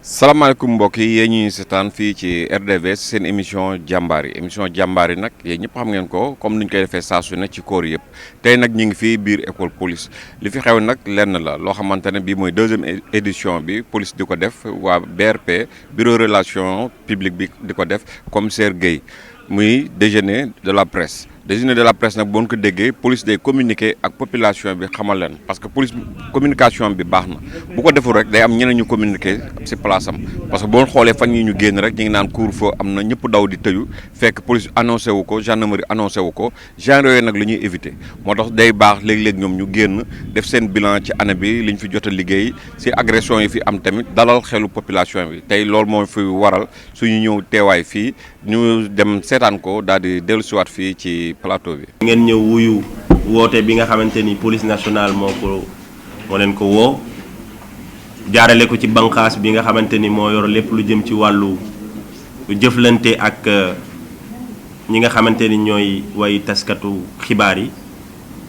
salaamaaleykum mbokk yi yéen ñuy seetaan fii ci RDV seen émission jàmbaar yi nag yéen ñëpp xam ngeen ko comme ni ñu koy defee saa su ne ci koor yëpp tey nag ñu ngi fii biir école police li fi xew nag lenn la loo xamante ne bii mooy deuxième édition bi police di ko def waa BRP bureau relation publique bi di ko def commissaire Guèye muy déjeuner de la presse nag boo ko déggee police day communiquer ak population bi xamal leen parce que police communication bi baax na bu ko deful rek day am ñeneen ñu communiquer ci place am parce que boo xoolee fan yi ñu génn rek ñu ngi naan couvre-feu am na ñëpp daw di tëju fekk police annoncé wu ko gendarmerie annoncé wu ko genre yooyu nag la ñuy éviter moo tax day baax léeg-léeg ñoom ñu génn def seen bilan ci année bi li ñu fi jot a liggéey ci agression yi fi am tamit dalal xelu population bi tey loolu moo fi waral suñu ñëw teewaay fii ñu dem seetaan ko daal di dellusiwaat fii ci plateau bi. ngeen ñëw wuyu woote bi nga xamante ni police nationale moo leen ko woo jaarale ko ci banqaas bi nga xamante ni moo yor lépp lu jëm ci wàllu jëflante ak ñi nga xamante ni ñooy way taskatu xibaar yi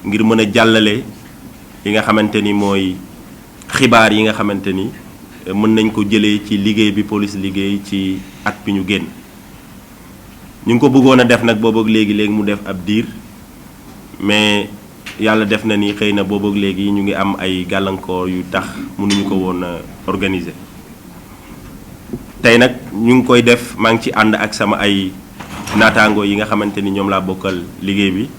ngir mën a jàllale li nga xamante ni mooy xibaar yi nga xamante ni mën nañ ko jëlee ci liggéey bi police liggéey ci at bi ñu génn. ñu ngi ko bëggoon a def nag boobu ak léegi mu def ab diir mais yàlla def na ni xëy na boobu ak léegi ñu ngi am ay gàllankoor yu tax mënuñu ko woon a organiser. tey nag ñu ngi koy def maa ngi ci ànd ak sama ay naataango yi nga xamante ni ñoom laa bokkal liggéey bi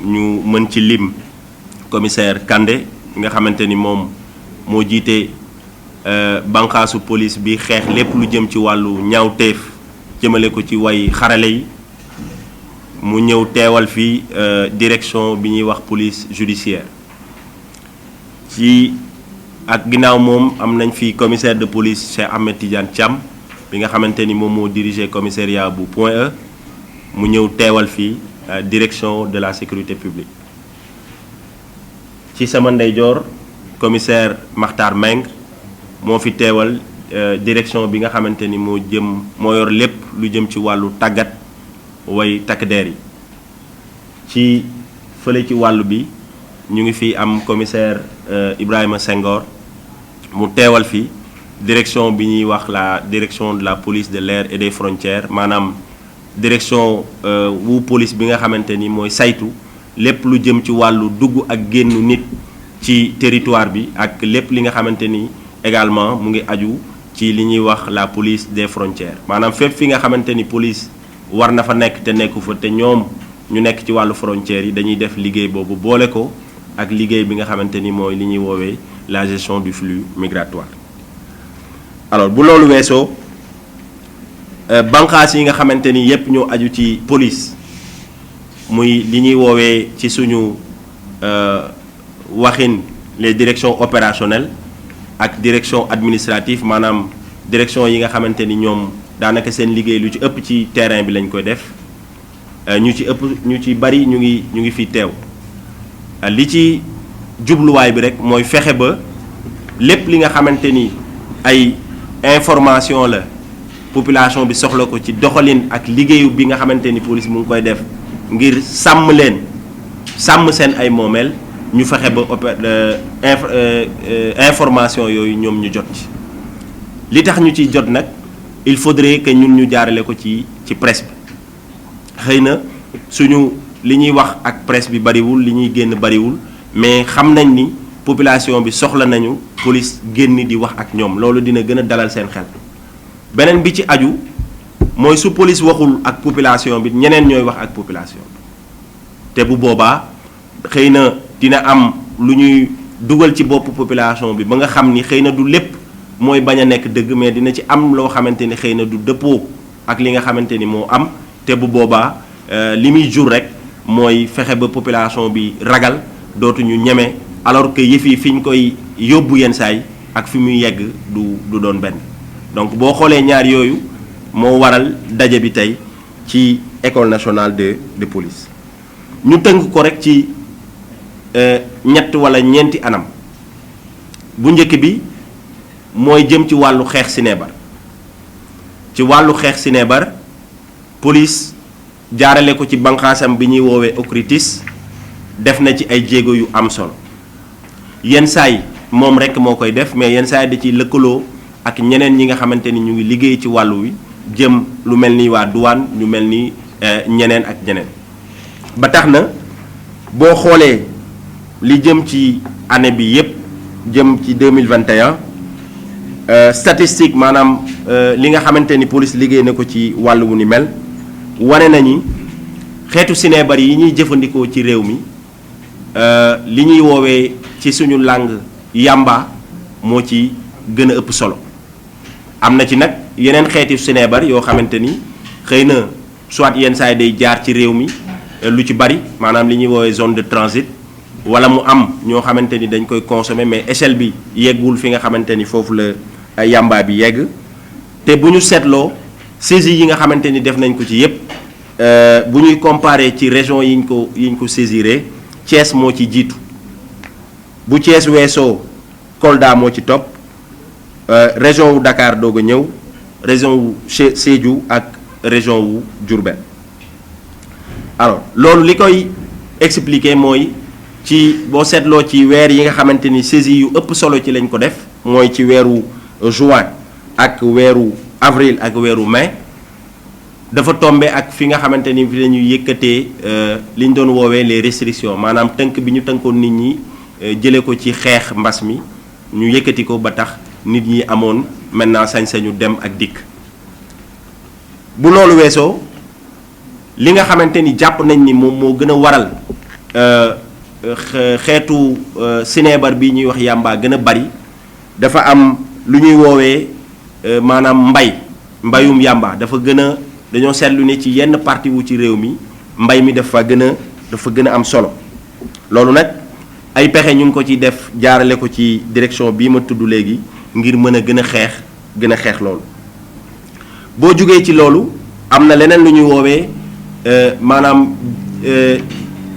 ñu mën ci lim commissaire Kandé nga xamante ni moom moo jiite banqaasu police bi xeex lépp lu jëm ci wàllu ñaawteef jëmale ko ci way xarale yi mu ñëw teewal fii direction bi ñuy wax police judiciaire ci ak ginnaaw moom am nañ fi commissaire de police Cheikh Ahmed Tidiane Thiam bi nga xamante ni moom moo diriger commissariat bu Point E mu ñëw teewal fii direction de la sécurité publique ci sama ndeyjoor commissaire Makhtar Meng moo fi teewal direction bi nga xamante ni moo yor lépp lu jëm ci wàllu tàggat way takk der yi ci fële ci wàllu bi ñu ngi fi am commissaire Ibrahima Senghor mu teewal fi direction bi ñuy wax la direction de la police de l'air et des frontières maanaam direction wu police bi nga xamante ni mooy saytu lépp lu jëm ci wàllu dugg ak génn nit ci territoire bi ak lépp li nga xamante ni également mu ngi aju ci li ñuy wax la police des frontières maanaam fépp fi nga xamante ni police war na fa nekk te nekku fa te ñoom ñu nekk ci wàllu frontières yi dañuy def liggéey boobu boole ko ak liggéey bi nga xamante ni mooy li ñuy woowee la gestion du flux migratoire. alors bu loolu weesoo banqaas yi nga xamante ni yépp ñoo aju ci police muy li ñuy woowee ci suñu waxin les directions opérationnelles ak direction administrative maanaam direction yi nga xamante ni ñoom daanaka seen liggéey lu ci ëpp ci terrain bi lañ koy def ñu ci bari ñu ngi fi teew li ci jubluwaay bi rek mooy fexe ba lépp li nga xamante ni ay information la population bi soxla ko ci doxalin ak liggéeyu bi nga xamante ni police mu ngi koy def ngir sàmm seen ay moomeel ñu fexe ba information yooyu ñoom ñu jot ci li tax ñu ciy jot nag il faudrait que ñun ñu jaarale ko ci presse bi xëy na suñu li ñuy wax ak presse bi bariwul li ñuy génn bariwul mais xam nañ ni population bi soxla nañu police génn di wax ak ñoom loolu dina gën a dalal seen xel beneen bi ci aju mooy su police waxul ak population bi ñeneen ñooy wax ak population bi te bu boobaa xëy na dina am lu ñuy dugal ci bopp population bi ba nga xam ni xëy na du lépp mooy bañ a nekk dëgg mais dina ci am loo xamante ni xëy na du dëppoo ak li nga xamante ni moo am te bu boobaa li muy jur rek mooy fexe ba population bi ragal dootuñu ñeme alors que yëf yi fi ñu koy yóbbu yenn saay ak fi muy yegg du doon benn donc boo xoolee ñaar yooyu moo waral daje bi tey ci école nationale de police ñu tënk ko rek ci ñett wala ñeenti anam bu njëkk bi mooy jëm ci wàllu xeex sinébar ci wàllu xeex sinébar police jaarale ko ci banqaasam bi ñuy woowee OCRTIS def na ci ay jéego yu am solo yenn saay moom rekk moo koy def mais yenn saay da ciy lëkkaloo ak ñeneen ñi nga xamante ni ñu ngi liggéey ci wàllu wi jëm lu mel ni waa douane ñu mel ni ñeneen ak ñeneen ba tax na boo xoolee li jëm ci année bi yépp jëm ci 2021 statistique maanaam li nga xamante ni police liggéey na ko ci wàllu wu ni mel wane nañu xeetu sinébar yi ñuy jëfandikoo ci réew mi li ñuy woowee ci suñu langue yamba moo ci gën a ëpp solo am na ci nag yeneen xeeti sinébar yoo xamante ni xëy na soit yenn saa yi day jaar ci réew mi lu ci bari maanaam li ñuy woowee zone de transit wala mu am ñoo xamante ni dañ koy consommer mais échelle bi yeggul fi nga xamante ni foofu la yamba bi yegg te bu ñu seetloo saisie yi nga xamante ni def nañ ko ci yépp bu ñuy comparer ci région yiñ ko saisiré Thiès moo ci jiitu bu Thiès weesoo Kolda moo ci topp région wu Dakar doog a ñëw région wu Sédhiou ak région wu Diourbel alors loolu li koy expliquer mooy ci boo seetloo ci weer yi nga xamante ni saisie yu ëpp solo ci lañ ko def mooy ci weeru juin ak weeru avril ak weeru mai dafa tombé ak fi nga xamante ni fi la ñuy yëkkatee li ñu doon woowee les restrictions maanaam tënk bi ñu tënkoon nit ñi jëlee ko ci xeex mbas mi ñu yëkkati ko ba tax nit ñi amoon maintenant sañ-sañu dem ak dikk bu loolu weesoo li nga xamante ni jàpp nañ ni moom moo gën a waral xeetu sinébar bi ñuy wax yàmbaa gën a bari dafa am lu ñuy woowee maanaam mbayum yàmbaa dafa gën a dañoo seetlu ne ci yenn parti wu ci réew mi mbay mi dafa gën a am solo loolu nag ay pexe ñu ngi ko ci def jaarale ko ci direction bii ma tudd léegi ngir mën a gën a xeex loolu boo jugee ci loolu am na leneen lu ñuy woowee maanaam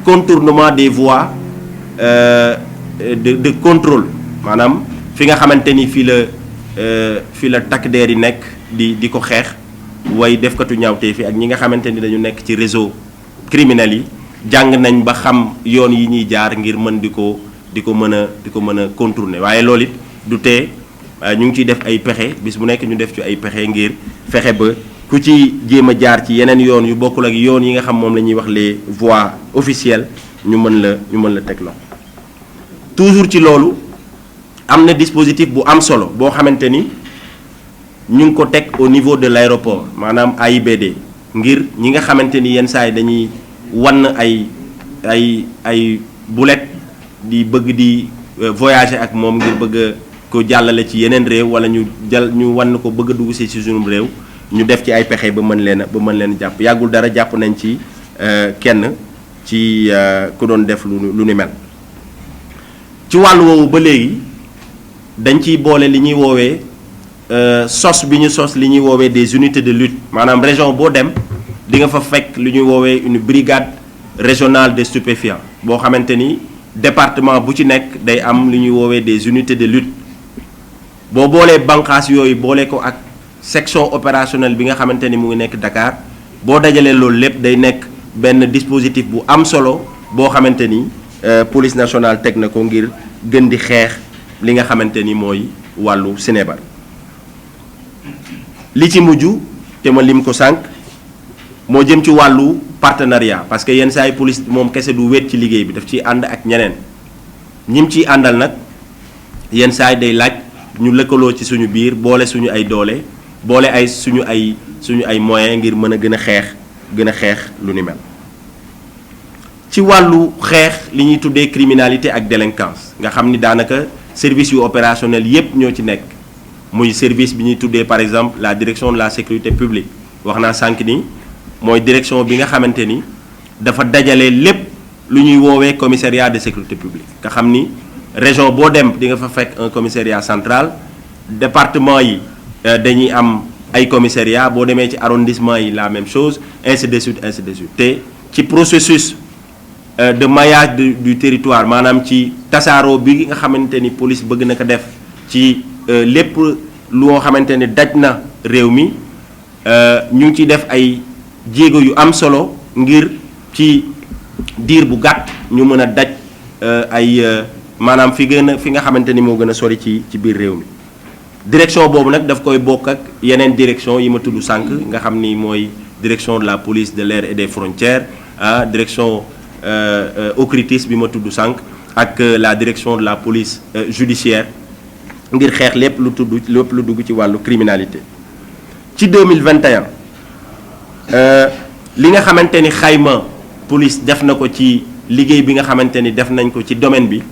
contournement des voies de contrôle maanaam fi nga xamante ni fii la takk der yi nekk di ko xeex way defkatu ñaawtee fi ak ñi nga xamante ni dañu nekk ci réseau criminel yi jàng nañ ba xam yoon yi ñuy jaar ngir mën di ko mën a contourner waaye loolu it du tee ñu ngi ciy def ay pexe bis bu nekk ñu def ci ay pexe ngir fexe ba ku ci jéem a jaar ci yeneen yoon yu bokkul ak yoon yi nga xam moom la ñuy wax les voies officielles ñu mën la teg loxo toujours ci loolu am na dispositif bu am solo boo xamante ni ñu ngi ko teg au niveau de l'aéroport maanaam AIBD ngir ñi nga xamante ni yenn saa yi dañuy wan ay boulet di bëgg di voyager ak moom ngir bëgg ko jàllale ci yeneen réew wala ñu wan ko bëgg a dugg si suñu réew ñu def ci ay pexe ba mën leen jàpp yàggul dara jàpp nañ ci kenn ci ku doon def lu ni mel ci wàllu woowu ba léegi dañ ciy boole li ñuy woowee sos bi ñu sos li ñuy woowee des unités de lutte maanaam région boo dem di nga fa fekk lu ñuy woowee une brigade régionale de stupéfiants boo xamante ni département bu ci nekk day am lu ñuy woowee des unités de lutte boo boolee banqaas yooyu boole ko ak section opérationnelle bi nga xamante ni mu ngi nekk Dakar boo dajalee loolu lépp day nekk benn dispositif bu am solo boo xamante ni police nationale teg na ko ngir gën di xeex li nga xamante ni mooy wàllu sinébar li ci mujj te ma lim ko sànq moo jëm ci wàllu partenariat parce que yenn saa yi police moom kese du wéet ci liggéey bi daf ciy ànd ak ñeneen ñim ciy àndal nag yenn saa yi day laaj ñu lëkkaloo ci suñu biir boole suñu ay doole boole ay suñu ay moyens ngir mën a gën a xeex lu ni mel ci wàllu xeex li ñuy tuddee criminalité ak délinquance nga xam ni daanaka service yu opérationnel yépp ñoo ci nekk muy service bi ñuy tuddee par exemple la direction de la sécurité publique wax naa sànq ni mooy direction bi nga xamante ni dafa dajale lépp lu ñuy woowee commissariat de sécurité publique nga xam ni région boo dem di nga fa fekk un commissariat central département yi dañuy am ay commissariat boo demee ci arrondissement yi la même chose ainsi de suite te ci processus de maillage du territoire maanaam ci tasaaroo bi nga xamante ni police bëgg na ko def ci lépp loo xamante ni daj na réew mi ñu ngi ciy def ay jéego yu am solo ngir ci diir bu gàtt ñu mën a daj ay maanaam fi nga xamante ni moo gën a sori ci biir réew mi direction boobu nag daf koy bokk ak yeneen direction yi ma tudd sànq nga xam ni mooy direction de la police de l'air et des frontières direction OCRTIS bi ma tudd sànq ak la direction de la police judiciaire ngir xeex lépp lu dugg ci wàllu criminalité. ci 2021 li nga xamante ni xayma police def na ko ci liggéey bi nga xamante ni def nañ ko ci domaine bi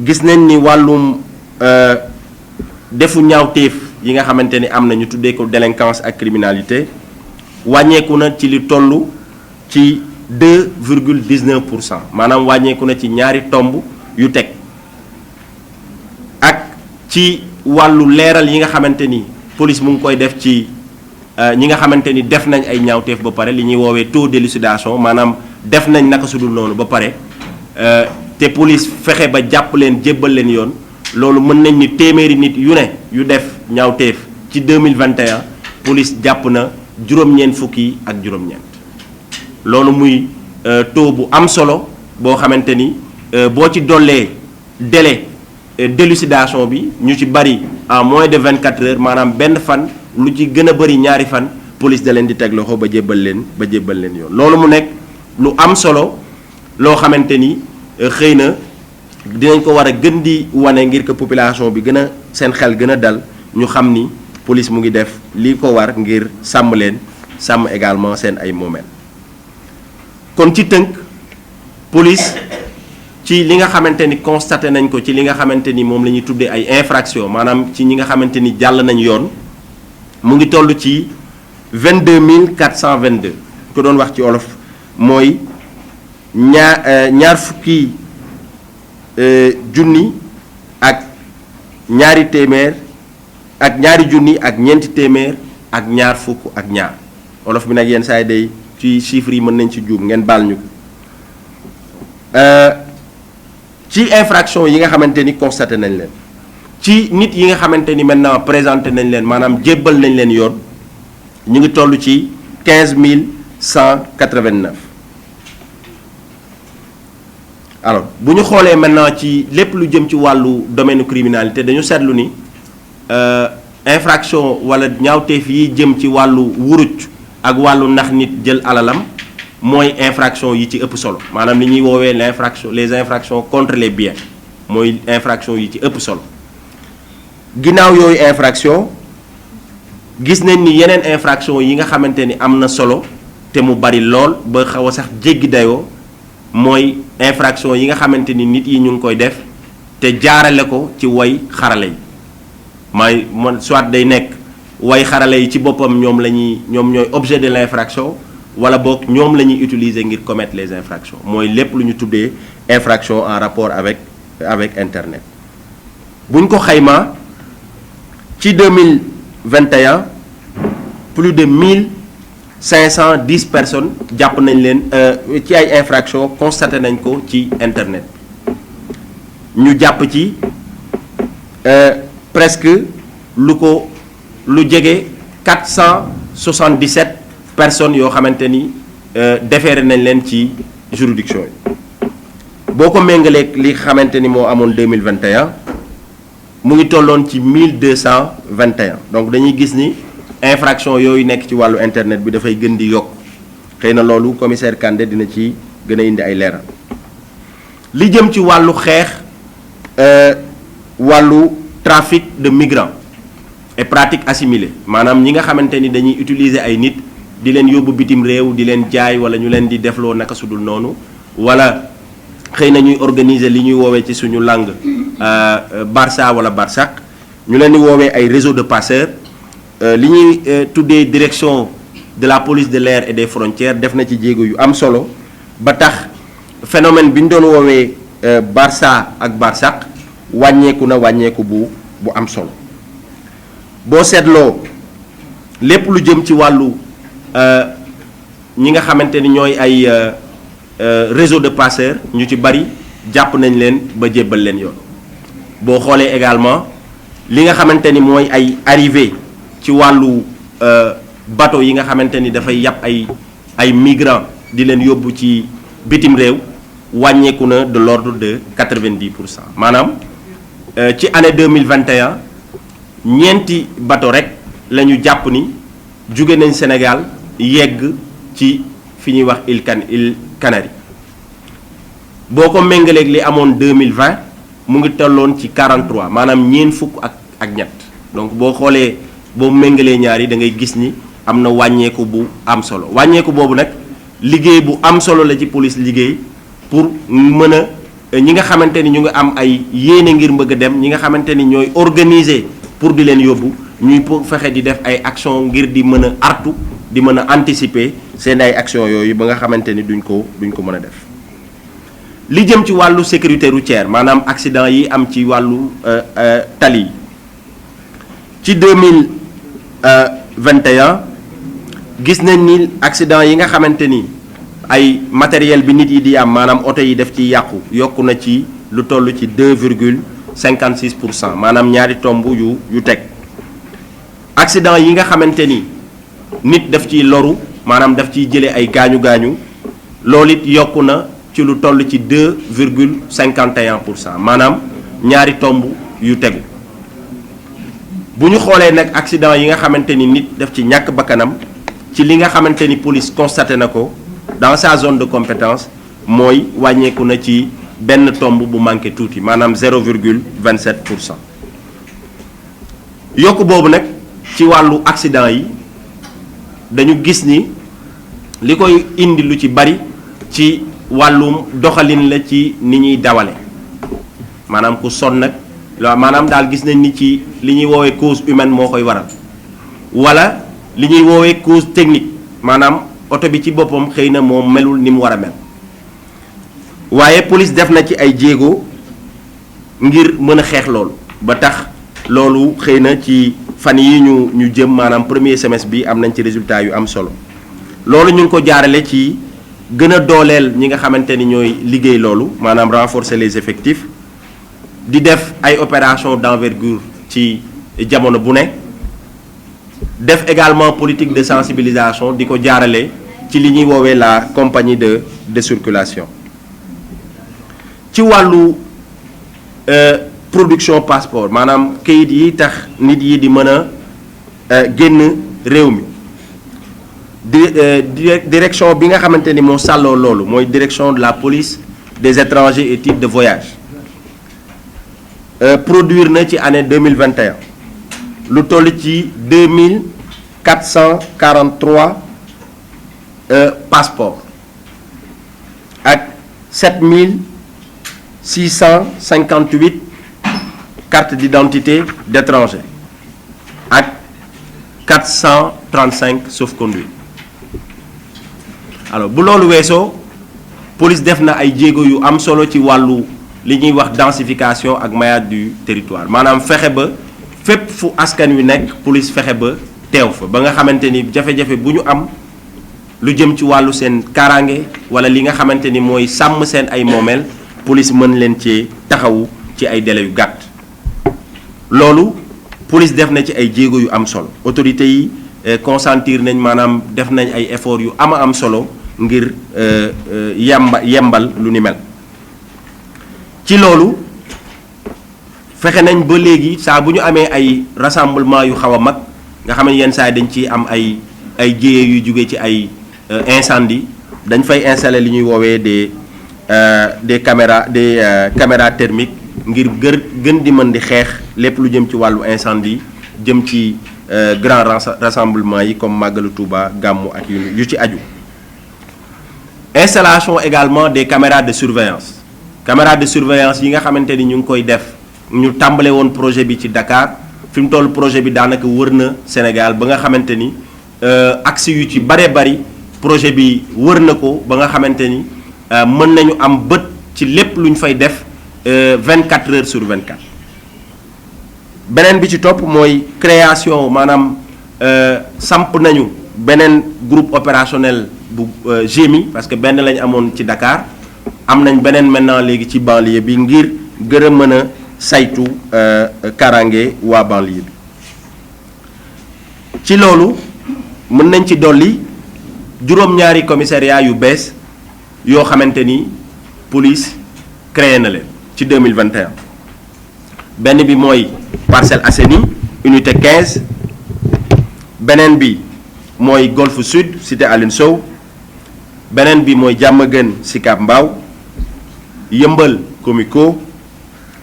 gis nañ ni wàllum defu ñaawteef yi nga xamante ni am na ñu tuddee ko délinquance ak criminalité wàññeeku na ci li toll ci 2,19% maanaam wàññeeku na ci ñaari tomb yu teg ak ci wàllu leeral yi nga xamante ni police mu ngi koy def ci ñi nga xamante ni def nañ ay ñaawteef ba pare li ñuy woowee taux d'élucidation maanaam def nañ naka su dul noonu ba pare te police fexe ba jàpp leen jébbal leen yoon loolu mën nañ ni téeméeri nit yu ne yu def ñaawteef ci 2021 police jàpp na juróom-ñeent fukki ak juróom-ñeent loolu muy taux bu am solo boo xamante ni boo ci dollee délai d'élucidation bi ñu ci bari en moins de 24 heures maanaam benn fan lu ci gën a bari ñaari fan police da leen di teg loxo ba jébbal leen yoon loolu mu nekk lu am solo loo xamante ni xëy na dinañ ko war a gën di wane ngir que population bi gën a seen xel gën a dal ñu xam ni police mu ngi def li ko war ngir sàmm leen sàmm également seen ay moomeel. kon ci tënk police ci li nga xamante ni constaté nañ ko ci li nga xamante ni moom la ñuy tuddee ay infraction maanaam ci ñi nga xamante ni jàll nañ yoon mu ngi toll ci 22 422 ko doon wax ci olof mooy ñaar fukki junni ak ñaari téeméer ak ñaari junni ak ñeenti téeméer ak ñaar fukk ak ñaar olof bi nag yenn saa yi day ci chiffres yi mën nañ ci juum ngeen baal ñu ko ci infraction yi nga xamante ni constaté nañ leen ci nit yi nga xamante ni maintenant présenté nañ leen maanaam jébbal nañ leen yoon ñu ngi toll ci 15 189 alors bu ñu xoolee maintenant ci lépp lu jëm ci wàllu domaine criminalité dañu seetlu ni infraction wala ñaawteef yi jëm ci wàllu wuruj ak wàllu ndax nit jël alalam mooy infraction yi ci ëpp solo maanaam li ñuy woowee les infractions contre les biens mooy infraction yi ci ëpp solo ginnaaw yooyu infraction gis nañ ni yeneen infraction yi nga xamante ni am na solo te mu bari lool ba xaw a sax jéggi dayoo mooy infraction yi nga xamante ni nit yi ñu ngi koy def te jaarale ko ci way xarale yi may man soit day nekk way xarale yi ci boppam ñoom ñooy objet de l'infraction wala boog ñoom la ñuy utiliser ngir commettre les infractions mooy lépp lu ñu tuddee infraction en rapport avec internet buñ ko xaymaa ci 2021 plus de 1510 personnes jàpp nañ leen ci ay infractions constaté nañ ko ci internet ñu jàpp ci presque lu jege 477 personnes yoo xamante ni déféré nañ leen ci juridiction yi boo ko méngaleeg li xamante ni moo amoon 2021 mu ngi tolloon ci 1221 donc dañuy gis ni infraction yooyu nekk ci wàllu internet bi dafay gën di yokk xëy na loolu commissaire Kandé dina ci gën a indi ay leeral li jëm ci wàllu xeex wàllu trafic de migrants et pratiques assimilées maanaam ñi nga xamante ni dañuy utiliser ay nit di leen yóbbu bitim réew di leen jaay wala ñu leen di defloo naka sudul noonu wala xëy na ñuy organiser li ñuy woowee ci suñu langue Barça wala Barsaq ñu leen di woowee ay réseau de passeurs li ñuy tuddee direction de la police de l'air et des frontières def na ci jéego yu am solo ba tax phénomène bi ñu doon woowee Barça ak Barsaq wàññeeku bu am solo boo seetloo lépp lu jëm ci wàllu ñi nga xamante ni ñooy ay réseau de passeurs ñu ci bari jàpp nañ leen ba jébbal leen yoon boo xoolee également li nga xamante ni mooy ay arrivée ci wàllu bateau yi nga xamante ni dafay yàpp ay migrants di leen yóbbu ci bitim réew wàññeeku na de l'ordre de 90% maanaam ci année 2021 ñeenti bateau rek la ñu jàpp ni jóge nañ Sénégal yegg ci fi ñuy wax île Canaries boo ko méngaleeg li amoon 2020 mu ngi tolloon ci 43 maanaam ñeent fukk ak ñett donc boo xoolee boo méngalee ñaar yi da ngay gis ni am na wàññeeku bu am solo wàññeeku boobu nag liggéey bu am solo la ci police liggéey pour mën a ñi nga xamante ni ñu ngi am ay yéene ngir bëgg a dem ñi nga xamante ni ñooy organiser pour di leen yóbbu ñuy pour fexe di def ay action ngir di mën a artu di mën a anticiper seen ay action yooyu ba nga xamante ni duñ ko mën a def li jëm ci wàllu sécurité routière maanaam accident yi am ci wàllu tali yi ci 2021 gis nañ ni accident yi nga xamante ni ay matériel bi nit yi di am maanaam oto yi def ci yàqu yokku na ci lu toll ci 2,56% maanaam ñaari tomb yu teg accident yi nga xamante ni nit daf ciy loru maanaam daf ciy jëlee ay gaañu-gaañu loolu it yokku na ci lu toll ci 2,51% maanaam ñaari tomb yu tegu bu ñu xoolee nag accident yi nga xamante ni nit daf ci ñàkk bakkanam ci li nga xamante ni police constaté na ko dans sa zone de compétence mooy wàññeeku na ci benn tomb bu manqué tuuti maanaam 0,27%. yokk boobu nag ci wàllu accident yi dañu gis ni li koy indi lu ci bari ci wàllum doxalin la ci ni ñuy dawale maanaam ku sonn nag maanaam daal gis nañ ni ci li ñuy woowee cause humaine moo koy waral wala li ñuy woowee cause technique maanaam oto bi ci boppam xëy na moom melul ni mu war a mel waaye police def na ci ay jéego ngir mën a xeex loolu ba tax loolu xëy na ci fan yi ñu jëm maanaam premier semestre bi am nañ ci résultat yu am solo loolu ñu ngi ko jaarale ci gën a dooleel ñi nga xamante ni ñooy liggéey loolu maanaam renforcer les effectifs di def ay opération d'envergure ci jamono bu ne def également politique de sensibilisation di ko jaarale ci li ñuy woowee la compagnie de circulation ci wàllu production passeport maanaam kayit yi tax nit yi di mën a génn réew mi direction bi nga xamante ni moo sàlloo loolu mooy direction de la police des étrangers et titres de voyage produire na ci année 2021 lu toll ci 2443 passeports ak 7658 cartes d'identité d'étrangers ak 435 sauf-conduits alors bu loolu weesoo police def na ay jéego yu am solo ci wàllu li ñuy wax densification ak maillage du territoire maanaam fexe ba fépp fu askan wi nekk police fexe ba teew fa ba nga xamante ni jafe-jafe bu ñu am lu jëm ci wàllu seen kaaraange wala li nga xamante ni mooy sàmm seen ay moomeel police mën leen ci taxawu ci ay délai yu gàtt loolu police def na ci ay jéego yu am solo autorités yi consentir nañ maanaam def nañ ay efforts yu am solo ngir yembal lu ni mel ci loolu fexe nañ ba léegi saa bu ñu amee ay rassemblement yu xaw a mag nga xam ne yenn saa yi dañ ci am ay jéye yu jóge ci ay incendie dañ fay installer li ñuy woowee des caméras thermiques ngir gën di mën di xeex lépp lu jëm ci wàllu incendie jëm ci grand rassemblement yi comme màggalu Touba gàmmu ak yu ci aju installation également des caméras de surveillance yi nga xamante ni ñu ngi koy def ñu tàmbale woon projet bi ci Dakar fi mu toll projet bi daanaka wër na Sénégal ba nga xamante ni axe yu ci bare bari projet bi wër na ko ba nga xamante ni mën nañu am bët ci lépp lu ñu fay def 24 heures sur 24. beneen bi ci topp mooy création maanaam samp nañu beneen groupe opérationnel bu GMI parce que benn lañ amoon ci Dakar am nañ beneen maintenant léegi ci banlieue bi ngir gën a mën a saytu karange waa banlieue bi ci loolu mën nañ ci dolli juróom-ñaari commissariat yu bees yoo xamante ni police créé na leen ci 2021 benn bi mooy Parcelles Assainies unité 15 beneen bi mooy Golf Sud cité Aline Sow beneen bi mooy Diamaguène Sicap Mbao Yeumbeul Comico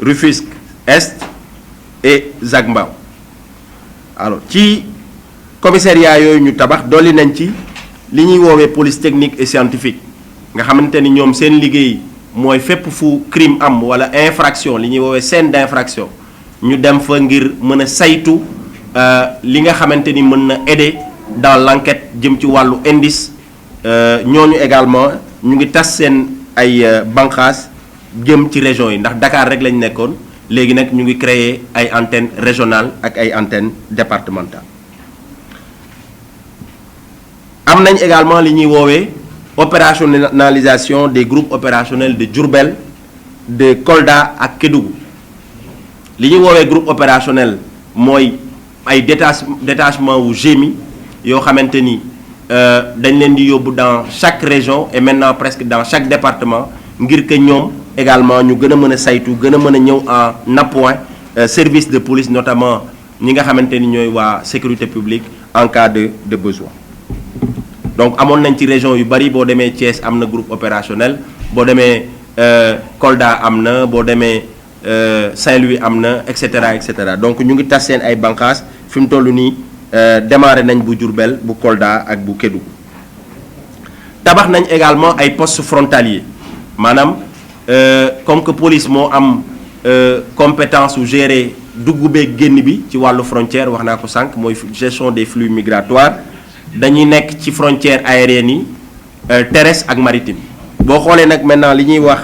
Rufisque Est et Zac Mbao alors ci commissariat yooyu ñu tabax dolli nañ ci li ñuy woowee police technique et scientifique nga xamante ni ñoom seen liggéey mooy fépp fu crime am wala infraction li ñuy woowee scène d'infraction ñu dem fa ngir mën a saytu li nga xamante ni mën na aider dans l'enquête jëm ci wàllu indice ñooñu également ñu ngi tas seen ay banqaas jëm ci région yi ndax Dakar rek lañ nekkoon léegi nag ñu ngi créer ay antennes régionales ak ay antennes départementales am nañ également li ñuy woowee opérationnalisation des groupes opérationnels de Diourbel de Kolda ak Kédougou li ñuy woowee groupe opérationnel mooy ay détachement wu GMI yoo xamante ni dañ leen di yóbbu dans chaque région et maintenant presque dans chaque département ngir que ñoom également ñu gën a mën a saytu gën a mën a ñëw en appoint service de police notamment ñi nga xamante ni ñooy waa sécurité publique en cas de besoin donc amoon nañ ci région yu bari boo demee Thiès am na groupe opérationnel boo demee Kolda am na boo demee Saint-Louis am na et cetera donc ñu ngi tas seen ay bànqaas fi mu toll nii démarré nañ bu Diourbel bu Kolda ak bu Kédougou tabax nañ également ay postes frontaliers maanaam comme que police moo am compétence su gérer dugg beeg génn bi ci wàllu frontière wax naa ko sànq mooy gestion des flux migratoires dañuy nekk ci frontières aériennes yi terrestre ak maritime boo xoolee nag maintenant li ñuy wax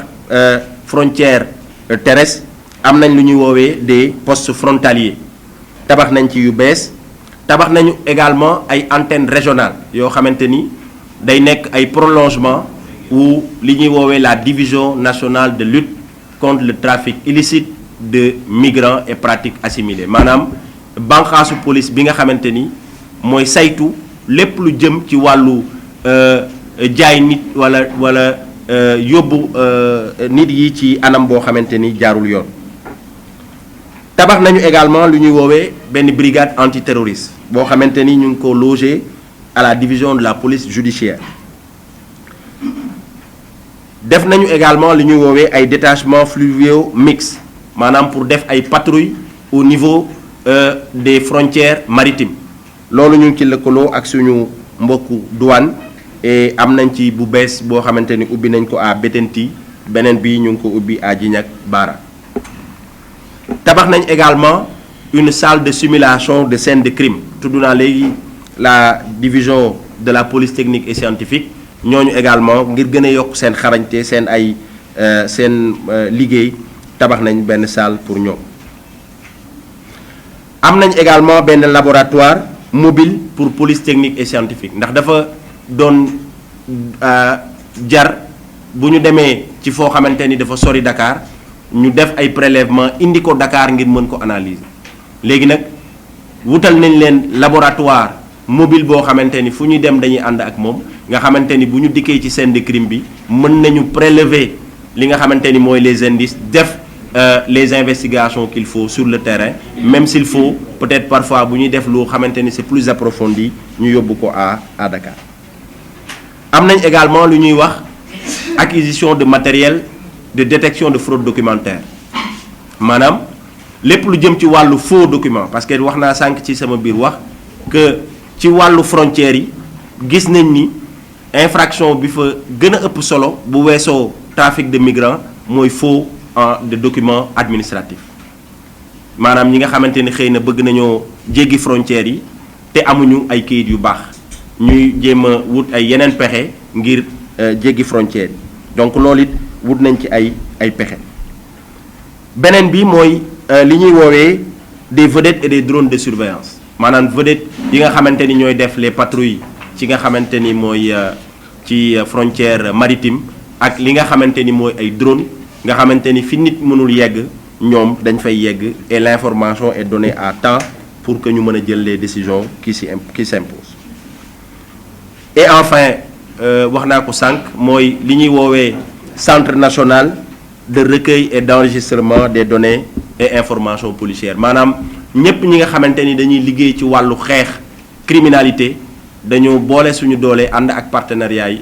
frontière terrestre am nañ lu ñuy woowee des postes frontaliers tabax nañ ci yu bees tabax nañu également ay antennes régionales yoo xamante ni day nekk ay prolongement ou li ñuy woowee la division nationale de lutte contre le trafic illicite de migrants et pratiques assimilées maanaam banqaasu police bi nga xamante ni mooy saytu lépp lu jëm ci wàllu jaay nit wala yóbbu nit yi ci anam boo xamante ni jaarul yoon tabax nañu également lu ñuy woowee benn brigade antiterroriste boo xamante ni ñu ngi ko logé à la division de la police judiciaire def nañu également li ñuy woowee ay détachements fluviaux mixtes maanaam pour def ay patrouilles au niveau des frontières maritimes loolu ñu ngi ci lëkkaloo ak suñu mbokku douane et am nañ ci bu bees boo xamante ni ubbi nañ ko à Bettenty beneen bi ñu ngi ko ubbi à Djinyak Bara tabax nañ également une salle de simulation de scène de crime tudd naa léegi la division de la police technique et scientifique ñooñu également ngir gën a yokk seen xarañte seen ay liggéey tabax nañ benn salle pour ñoom am nañ également benn laboratoire mobile pour police technique et scientifique ndax dafa doon jar bu ñu demee ci foo xamante ni dafa sori Dakar ñu def ay prélèvement indi ko Dakar ngir mën ko analyser léegi nag wutal nañ leen laboratoire mobile boo xamante ni fu ñuy dem dañuy ànd ak moom nga xamante ni bu ñu dikkee ci scène de crime bi mën nañu prélever li nga xamante ni mooy les indices def les investigations qu'il faut sur le terrain même s'il faut peut-être parfois bu ñuy def loo xamante ni c'est plus approfondi ñu yóbbu ko à Dakar am nañ également lu ñuy wax acquisition de matériel de détection de fraude documentaire maanaam lépp lu jëm ci wàllu faux document parce que wax naa sànq ci sama biir wax que ci wàllu frontières yi gis nañ ni infraction bi fa gën a ëpp solo bu weesoo trafic de migrants mooy faux de documents administratifs maanaam ñi nga xamante ni xëy na bëgg nañoo jéggi frontières yi te amuñu ay kayit yu baax ñuy jéem a wut ay yeneen pexe ngir jéggi frontières yi donc loolu it wut nañ ci ay pexe beneen bi mooy li ñuy woowee des vedettes et des drones de surveillance maanaam vedettes yi nga xamante ni ñooy def les patrouilles ci nga xamante ni mooy ci frontière maritime ak li nga xamante ni mooy ay drone nga xamante ni fi nit mënul yegg ñoom dañ fay yegg et l'information est donnée à temps pour que ñu mën a jël les décisions qui s'imposent et enfin wax naa ko sànq mooy li ñuy woowee centre national de recueil et d'enregistrement des données et information policière maanaam ñëpp ñi nga xamante ni dañuy liggéey ci wàllu xeex criminalité dañoo boole suñu doole ànd ak partenaires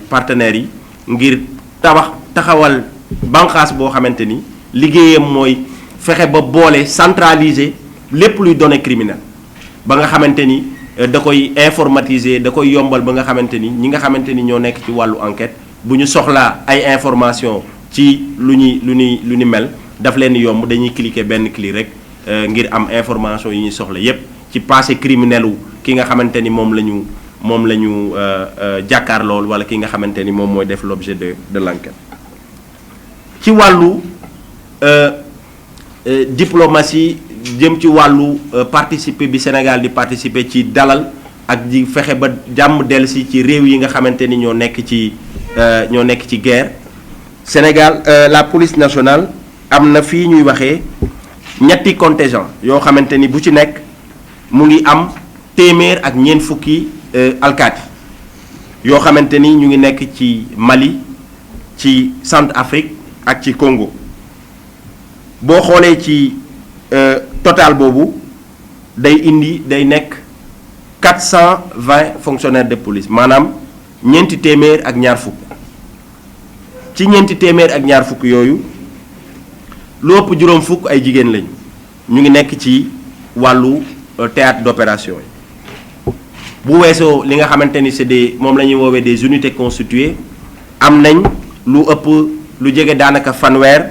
yi ngir taxawal banqaas boo xamante ni liggéeyam mooy fexe ba boole centraliser lépp luy données criminelles ba nga xamante ni da koy informatiser da koy yombal ba nga xamante ni ñi nga xamante ni ñoo nekk ci wàllu enquête bu ñu soxlaa ay information ci lu ni mel daf leen yomb dañuy cliquer benn clic rek ngir am information yi ñuy soxla yépp ci passé criminel wu ki nga xamante ni moom la ñu jàkkaar lool wala ki nga xamante ni moom mooy def l'objet de l'enquête ci wàllu diplomatie jëm ci wàllu participer bi Sénégal di participer ci dalal ak di fexe ba jàmm dellusi ci réew yi nga xamante ni ñoo nekk ci guerre Sénégal la police nationale am na fii ñuy waxee ñetti contingent yoo xamante ni bu ci nekk mu ngi am téeméer ak ñeent fukki alkaati yoo xamante ni ñu ngi nekk ci Mali ci Centrafrique ak ci Congo boo xoolee ci total boobu day nekk 420 fonctionnaires de police maanaam ñeenti téeméer ak ñaar fukk ci ñeenti téeméer ak ñaar fukk yooyu lu ëpp juróom fukk ay jigéen lañu ñu ngi nekk ci wàllu théâtre d'opération yi bu weesoo li nga xamante ni c'est moom la ñuy woowee des unités constituées am nañ lu ëpp lu jege daanaka fanweer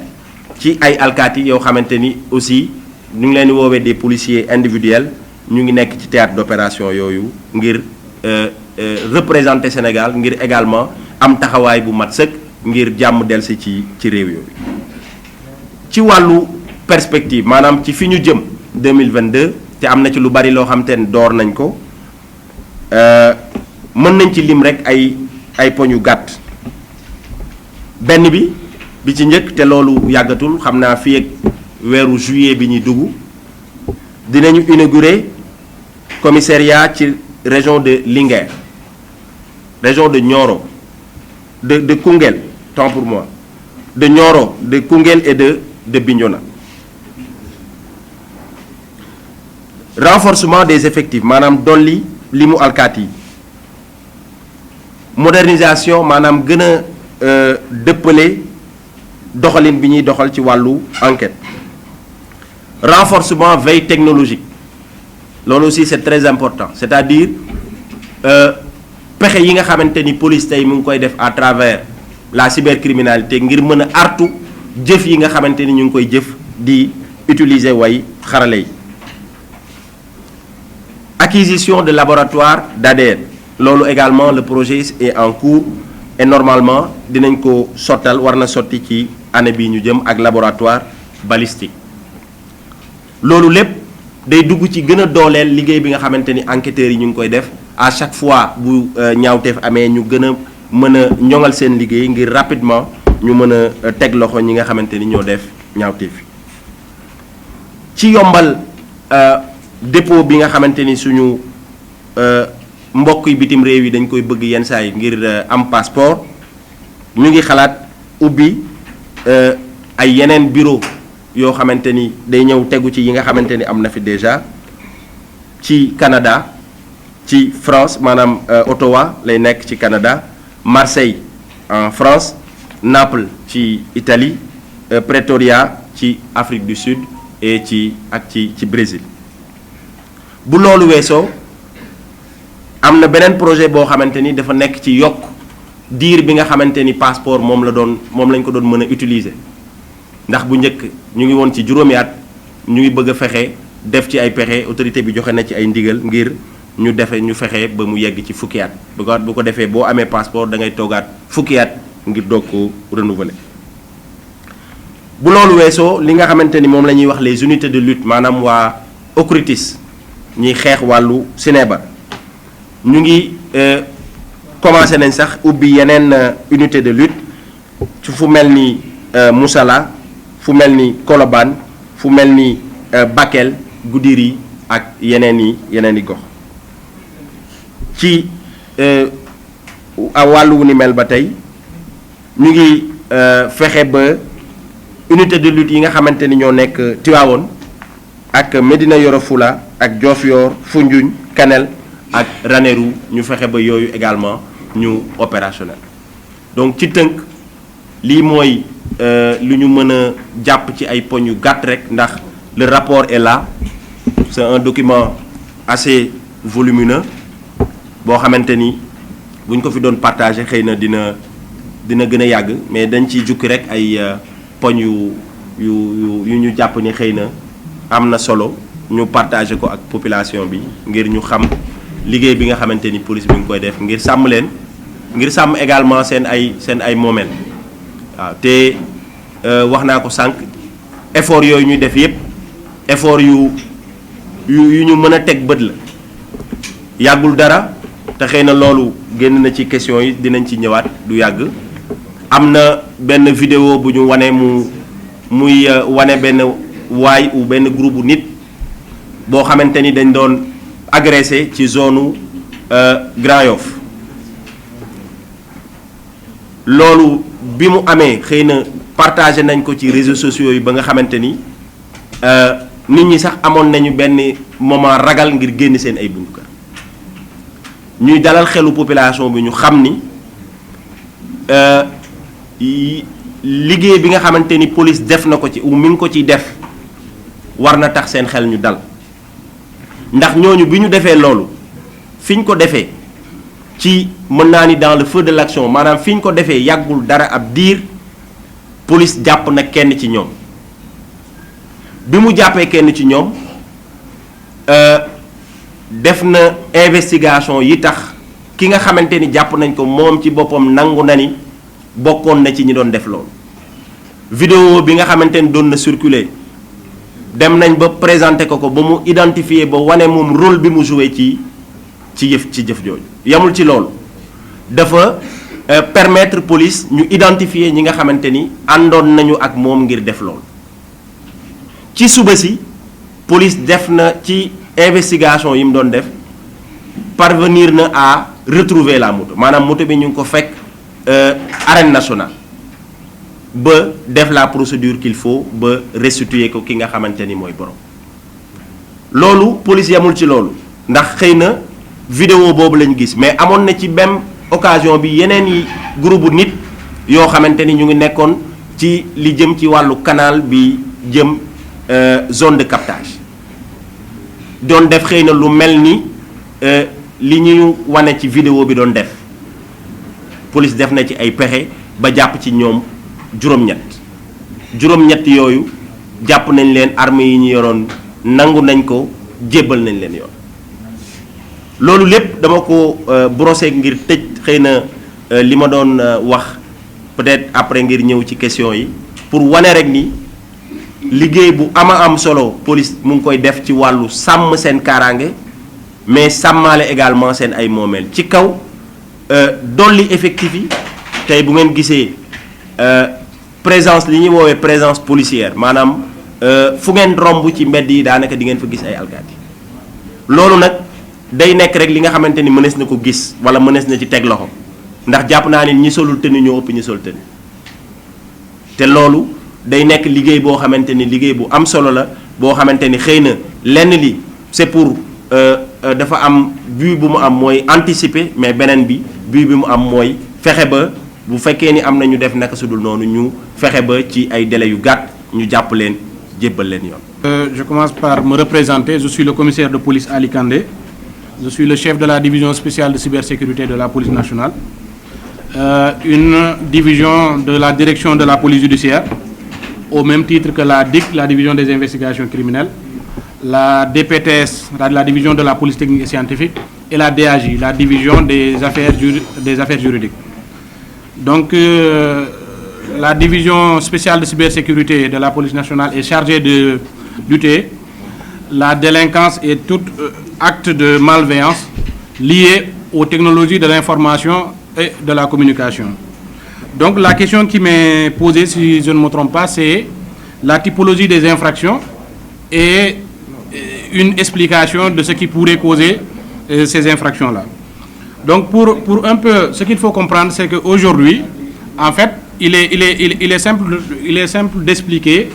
ci ay alkaati yoo xamante ni aussi ñu ngi leen di woowee des policiers individuels ñu ngi nekk ci théâtre d'opération yooyu ngir représenter Sénégal ngir également am taxawaay bu mat sëkk ngir jàmm delsi ci réew yooyu ci wàllu perspective maanaam ci fi ñu jëm 2022 te am na ci lu bari loo xam te ne door nañ ko mën nañ ci lim rek ay poñ yu gàtt benn bi ci njëkk te loolu yàggatul xam naa fii ak weeru juillet bi ñuy dugg dinañu inaugurer commissariat ci région de Linguère région de Nioro de Koungheul tant pour moi de Nioro de Koungheul et de Bignona renforcement des effectifs maanaam dolli li mu alkaati yi modernisation maanaam gën a dëppale doxalin bi ñuy doxal ci wàllu enquête renforcement veille technologique loolu aussi c'est très important c'est-à-dire pexe yi nga xamante ni police tey mu ngi koy def à travers la cybercriminalité ngir mën a artu jëf yi nga xamante ni ñu ngi koy jëf di utiliser way xarale yi acquisition de laboratoire d'ADN loolu également le projet est en cours et normalement dinañ ko sottal war na sotti ci année bii ñu jëm ak laboratoire balistique loolu lépp day dugg ci gën a dooleel liggéey bi nga xamante ni enquêteurs yi ñu ngi koy def à chaque fois bu ñaawteef amee ñu gën a mën a ñoŋal seen liggéey ngir rapidement ñu mën a teg loxo ñi nga xamante ni ñoo def ñaawteef ci yombal dépôt bi nga xamante ni suñu mbokk yi bitim réew yi dañ koy bëgg yenn saa yi ngir am passeport ñu ngi xalaat ubbi ay yeneen bureau yoo xamante ni day ñëw tegu ci yi nga xamante ni am na fi déjà ci Canada ci France maanaam Ottawa lay nekk ci Canada Marseille en France Naples ci Italie Pretoria ci Afrique du Sud et ci Brésil bu loolu weesoo am na beneen projet boo xamante ni dafa nekk ci yokk diir bi nga xamante ni passeport moom lañ ko doon mën a utiliser ndax bu njëkk ñu ngi woon ci juróomi at ñu ngi bëgg a fexe def ci ay pexe autorité bi joxe na ci ay ndigal ngir ñu fexe ba mu yegg ci fukki at bu ko defee boo amee passeport da ngay toogaat fukki at ngir doog ko renouveler. bu loolu weesoo li nga xamante ni moom la ñuy wax les unités de lutte maanaam waa OCRTIS ñuy xeex wàllu sinébar ñu ngi commencé nañ sax ubbi yeneen unité de lutte ci fu mel ni Moussala fu mel ni Colobane fu mel ni Bakel Goudiri ak yeneen i gox ci wàllu wu ni mel ba tey ñu ngi fexe ba unité de lutte yi nga xamante ni ñoo nekk Tivaouane ak Médina Yoro Fula ak Diofior Foundiougne Kanel ak Ranérou ñu fexe ba yooyu également ñu opérationnel. Donc ci tënk lii mooy lu ñu mën a jàpp ci ay poñ yu gàtt rek ndax le rapport est là, c'est un document assez volumineux boo xamante ni bu ñu ko fi doon partagé xëy na dina gën a yàgg, mais dañ ciy jukki rek ay poñ yu ñu jàpp ni xëy na am na solo ñu partagé ko ak population bi ngir ñu xam liggéey bi nga xamante ni police bi ngi koy def ngir sàmm leen, ngir sàmm également seen ay moomeel. waaw te wax naa ko sànq effort yooyu ñuy def yépp effort yu ñu mën a teg bët la yàggul dara te xëy na loolu génn na ci question yi dinañ ci ñëwaat du yàgg. am na benn vidéo bu ñu wane muy wane benn waay ou benn groupe nit boo xamante ni dañ doon agressé ci zone Grand Yoff loolu bi mu amee xëy na partagé nañ ko ci réseaux sociaux yi ba nga xamante ni nit ñi sax amoon nañu benn moment ragal ngir génn seen ay buntu kër ñuy dalal xelu population bi ñu xam ni liggéey bi nga xamante ni police def na ko ci ou mi ngi ko ciy def war na tax seen xel ñu dal ndax ñooñu bi ñu defee loolu fi ñu ko defee ci mën naa ni dans le feu de l'action maanaam fi ñu ko defee yàggul dara ab diir police jàpp na kenn ci ñoom bi mu jàppee kenn ci ñoom def na investigation yi tax ki nga xamante ni jàpp nañ ko moom ci boppam nangu na ni bokkoon na ci ñi doon def loolu. vidéo bi nga xamante ni doon na circuler dem nañ ba présenter ko ba mu identifier ba wane moom rôle bi mu joué ci jëf jooju yamul ci loolu dafa permettre police ñu identifier ñi nga xamante ni àndoon nañu ak moom ngir def loolu. ci suba si police def na ci investigation yi mu doon def parvenir na à retrouver la moto maanaam moto bi ñu ngi ko fekk arène nationale ba def la procédure qu'il faut ba restituer ko ki nga xamante ni mooy borom. loolu police yamul ci loolu ndax xëy na vidéo boobu lañu gis mais amoon na ci même occasion bi yeneen yi groupe nit yoo xamante ni ñu ngi nekkoon ci li jëm ci wàllu canal bi jëm zone de captage doon def xëy na lu mel ni li ñu wane ci vidéo bi doon def police def na ci ay pexe ba jàpp ci ñoom juróom-ñett yooyu jàpp nañ leen armes yi ñu yoroon nangu nañ ko jébbal nañ leen yoon. loolu lépp dama ko brosser ngir tëj xëy na li ma doon wax peut-être après ngir ñëw ci question yi pour wane rek ni liggéey bu am solo police mu ngi koy def ci wàllu sàmm seen kaaraange mais sàmmaale également seen ay moomeel ci kaw dolli effectif yi tey bu ngeen gisee présence li ñuy woowee présence policière maanaam fu ngeen romb ci mbedd yi daanaka di ngeen fa gis ay alkaati loolu nag day nekk rek li nga xamante ni mënees na ko gis wala mënees na ci teg loxo ndax jàpp naa ne ñi solul tenue ñoo ëpp ñi sol tenue te loolu day nekk liggéey boo xamante ni liggéey bu am solo la boo xamante ni xëy na lenn li c'est pour dafa am but bu mu am mooy anticiper mais beneen bi but bi mu am mooy fexe ba bu fekkee ni am na ñu def naka sudul noonu ñu fexe ba ci ay délais yu gàtt ñu jàpp leen jébbal leen yoon. Je commence par me représenter. Je suis le commissaire de police Ali Kandé. Je suis le chef de la division spéciale de cybersécurité de la police nationale. Une division de la direction de la police judiciaire, au même titre que la DIC, la division des investigations criminelles, la DPTS, la division de la police technique et scientifique, et la DAJ, la division des affaires juridiques. Donc, la division spéciale de cybersécurité de la police nationale est chargée de lutter la délinquance et tout acte de malveillance lié aux technologies de l'information et de la communication. Donc la question qui m'est posée, si je ne me trompe pas, c'est la typologie des infractions et une explication de ce qui pourrait causer ces infractions-là. Donc pour un peu, ce qu'il faut comprendre, c'est qu'aujourd'hui, en fait, il est simple d'expliquer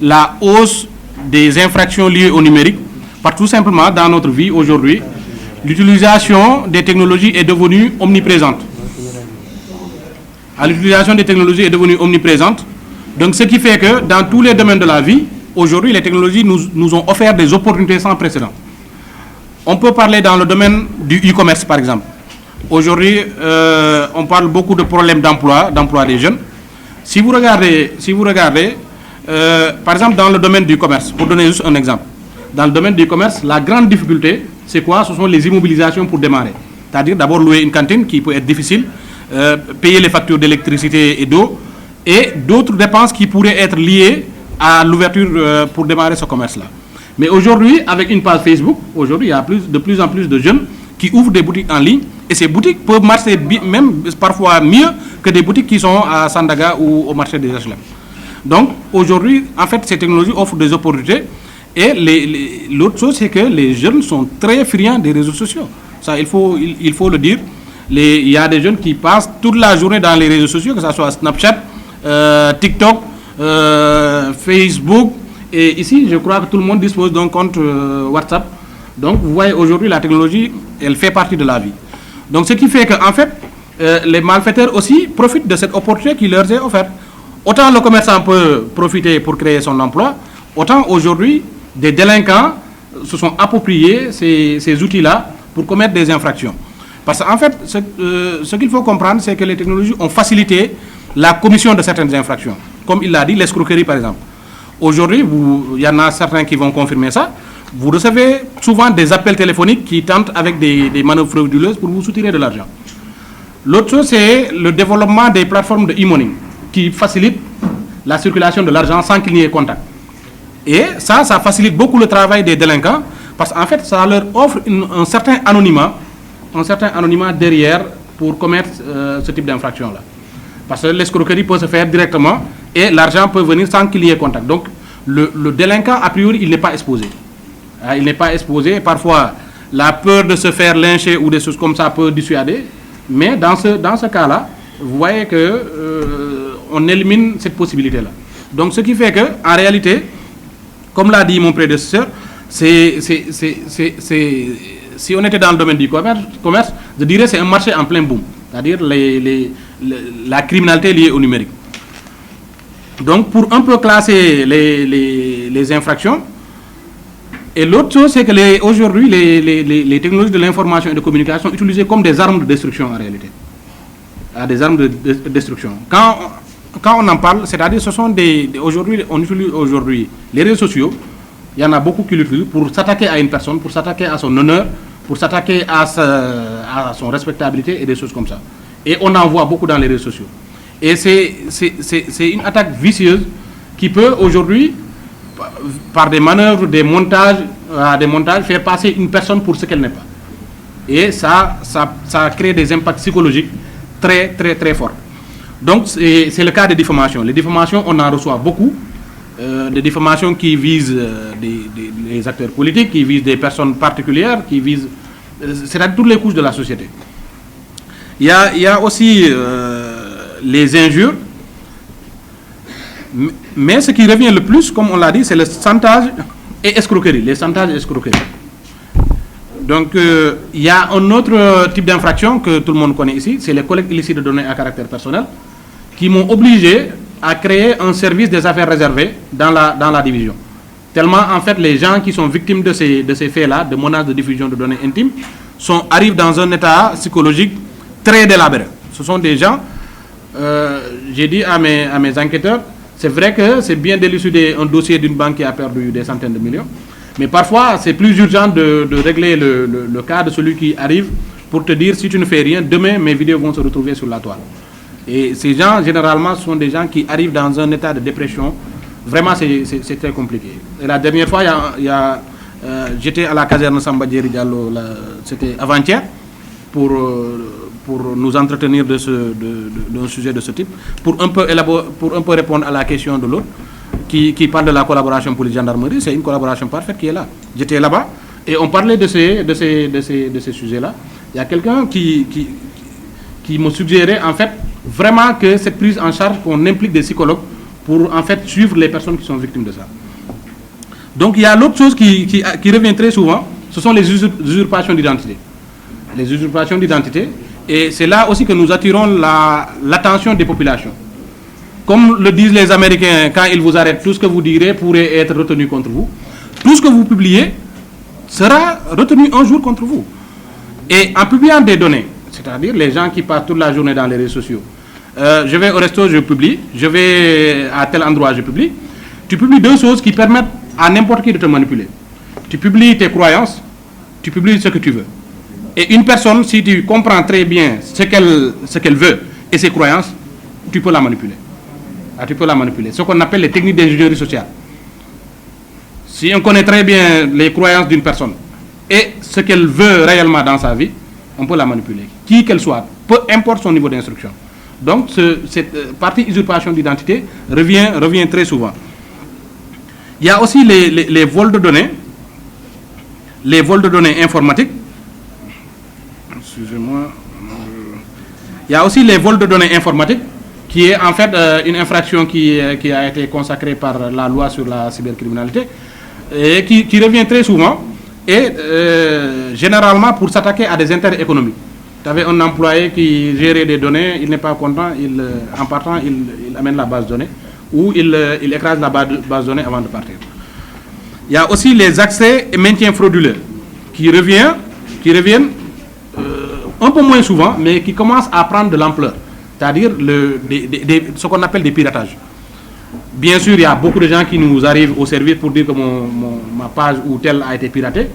la hausse des infractions liées au numérique, parce que tout simplement, dans notre vie aujourd'hui, l'utilisation des technologies est devenue omniprésente. L'utilisation des technologies est devenue omniprésente. Donc, ce qui fait que dans tous les domaines de la vie, aujourd'hui, les technologies nous ont offert des opportunités sans précédent. On peut parler dans le domaine du e-commerce, par exemple. Aujourd'hui, on parle beaucoup de problèmes d'emploi des jeunes. Si vous regardez, par exemple, dans le domaine du commerce, pour donner juste un exemple, dans le domaine du commerce, la grande difficulté, c'est quoi? Ce sont les immobilisations pour démarrer. C'est-à-dire d'abord louer une cantine qui peut être difficile, payer les factures d'électricité et d'eau, et d'autres dépenses qui pourraient être liées à l'ouverture pour démarrer ce commerce-là. Mais aujourd'hui, avec une page Facebook, aujourd'hui, il y a de plus en plus de jeunes qui ouvrent des boutiques en ligne, et ces boutiques peuvent marcher même parfois mieux que des boutiques qui sont à Sandaga ou au marché des HLM. Donc aujourd'hui, en fait, ces technologies offrent des opportunités, et l'autre chose, c'est que les jeunes sont très friands des réseaux sociaux. Ça, il faut le dire. Il y a des jeunes qui passent toute la journée dans les réseaux sociaux, que ce soit Snapchat, TikTok, Facebook, et ici, je crois que tout le monde dispose d'un compte WhatsApp. Donc, vous voyez, aujourd'hui, la technologie, elle fait partie de la vie. Donc, ce qui fait qu'en fait, les malfaiteurs aussi profitent de cette opportunité qui leur est offerte. Autant le commerçant peut profiter pour créer son emploi, autant aujourd'hui, des délinquants se sont appropriés ces outils-là pour commettre des infractions. Parce qu'en fait, ce qu'il faut comprendre, c'est que les technologies ont facilité la commission de certaines infractions. Comme il l'a dit, l'escroquerie par exemple. Aujourd'hui, il y en a certains qui vont confirmer ça. Vous recevez souvent des appels téléphoniques qui tentent avec des manœuvres frauduleuses pour vous soutirer de l'argent. L'autre chose, c'est le développement des plateformes de e-money qui facilitent la circulation de l'argent sans qu'il n'y ait contact. Et ça facilite beaucoup le travail des délinquants parce qu'en fait, ça leur offre un certain anonymat derrière pour commettre ce type d'infraction-là. Parce que l'escroquerie peut se faire directement et l'argent peut venir sans qu'il y ait contact. Donc, le délinquant, a priori, il n'est pas exposé. Il n'est pas exposé. Parfois, la peur de se faire lyncher ou des choses comme ça peut dissuader. Mais dans ce cas-là, vous voyez qu'on élimine cette possibilité-là. Donc, ce qui fait qu'en réalité, comme l'a dit mon prédécesseur, si on était dans le domaine du commerce, je dirais que c'est un marché en plein boom. C'est-à-dire la criminalité liée au numérique. Donc, pour un peu classer les infractions, et l'autre chose, c'est que aujourd'hui, les technologies de l'information et de communication sont utilisées comme des armes de destruction en réalité. Des armes de destruction. Quand on en parle, c'est-à-dire ce sont aujourd'hui, on utilise aujourd'hui les réseaux sociaux, il y en a beaucoup qui l'utilisent pour s'attaquer à une personne, pour s'attaquer à son honneur, pour s'attaquer à son respectabilité et des choses comme ça. Et on en voit beaucoup dans les réseaux sociaux. Et c'est une attaque vicieuse qui peut aujourd'hui, par des manœuvres, des montages, faire passer une personne pour ce qu'elle n'est pas. Et ça crée des impacts psychologiques très, très, très forts. Donc, c'est le cas des diffamations. Les diffamations, on en reçoit beaucoup. Des diffamations qui visent des acteurs politiques, qui visent des personnes particulières, qui visent... c'est-à-dire toutes les couches de la société. Il y a aussi les injures. Mais ce qui revient le plus, comme on l'a dit, c'est le chantage et escroquerie. Les chantages et escroquerie. Donc, il y a un autre type d'infraction que tout le monde connaît ici, c'est les collectes illicites de données à caractère personnel, qui m'ont obligé à créer un service des affaires réservées dans la division. Tellement, en fait, les gens qui sont victimes de ces faits-là, de menaces de diffusion de données intimes, arrivent dans un état psychologique très délabré. Ce sont des gens, j'ai dit à mes enquêteurs, c'est vrai que c'est bien d'élucider un dossier d'une banque qui a perdu des centaines de millions, mais parfois, c'est plus urgent de régler le cas de celui qui arrive pour te dire, si tu ne fais rien, demain, mes vidéos vont se retrouver sur la toile. Et ces gens, généralement, sont des gens qui arrivent dans un état de dépression. Vraiment, c'est très compliqué. Et la dernière fois, j'étais à la caserne Samba Diéry Diallo, c'était avant-hier, pour nous entretenir d'un sujet de ce type, pour un peu répondre à la question de l'autre, qui parle de la collaboration police-gendarmerie. C'est une collaboration parfaite qui est là. J'étais là-bas et on parlait de ces sujets-là. Il y a quelqu'un qui me suggérait en fait vraiment que cette prise en charge, qu'on implique des psychologues pour en fait suivre les personnes qui sont victimes de ça. Donc il y a l'autre chose qui revient très souvent, ce sont les usurpations d'identité. Les usurpations d'identité, et c'est là aussi que nous attirons l'attention des populations. Comme le disent les Américains, quand ils vous arrêtent, tout ce que vous direz pourrait être retenu contre vous. Tout ce que vous publiez sera retenu un jour contre vous. Et en publiant des données, c'est-à-dire les gens qui passent toute la journée dans les réseaux sociaux, je vais au resto, je publie, je vais à tel endroit, je publie. Tu publies deux choses qui permettent à n'importe qui de te manipuler. Tu publies tes croyances, tu publies ce que tu veux. Et une personne, si tu comprends très bien ce qu'elle veut et ses croyances, tu peux la manipuler. Tu peux la manipuler. Ce qu'on appelle les techniques d'ingénierie sociale. Si on connaît très bien les croyances d'une personne et ce qu'elle veut réellement dans sa vie, on peut la manipuler. Qui qu'elle soit, peu importe son niveau d'instruction. Donc cette partie usurpation d'identité revient très souvent. Il y a aussi les vols de données, informatiques. Excusez-moi. Il y a aussi les vols de données informatiques, qui est en fait une infraction qui a été consacrée par la loi sur la cybercriminalité et qui revient très souvent et généralement pour s'attaquer à des intérêts économiques. Tu avais un employé qui gérait des données, il n'est pas content, en partant, il amène la base de données ou il écrase la base de données avant de partir. Il y a aussi les accès et maintien frauduleux qui reviennent un peu moins souvent, mais qui commencent à prendre de l'ampleur. C'est-à-dire ce qu'on appelle des piratages. Bien sûr, il y a beaucoup de gens qui nous arrivent au service pour dire que ma page ou telle a été piratée.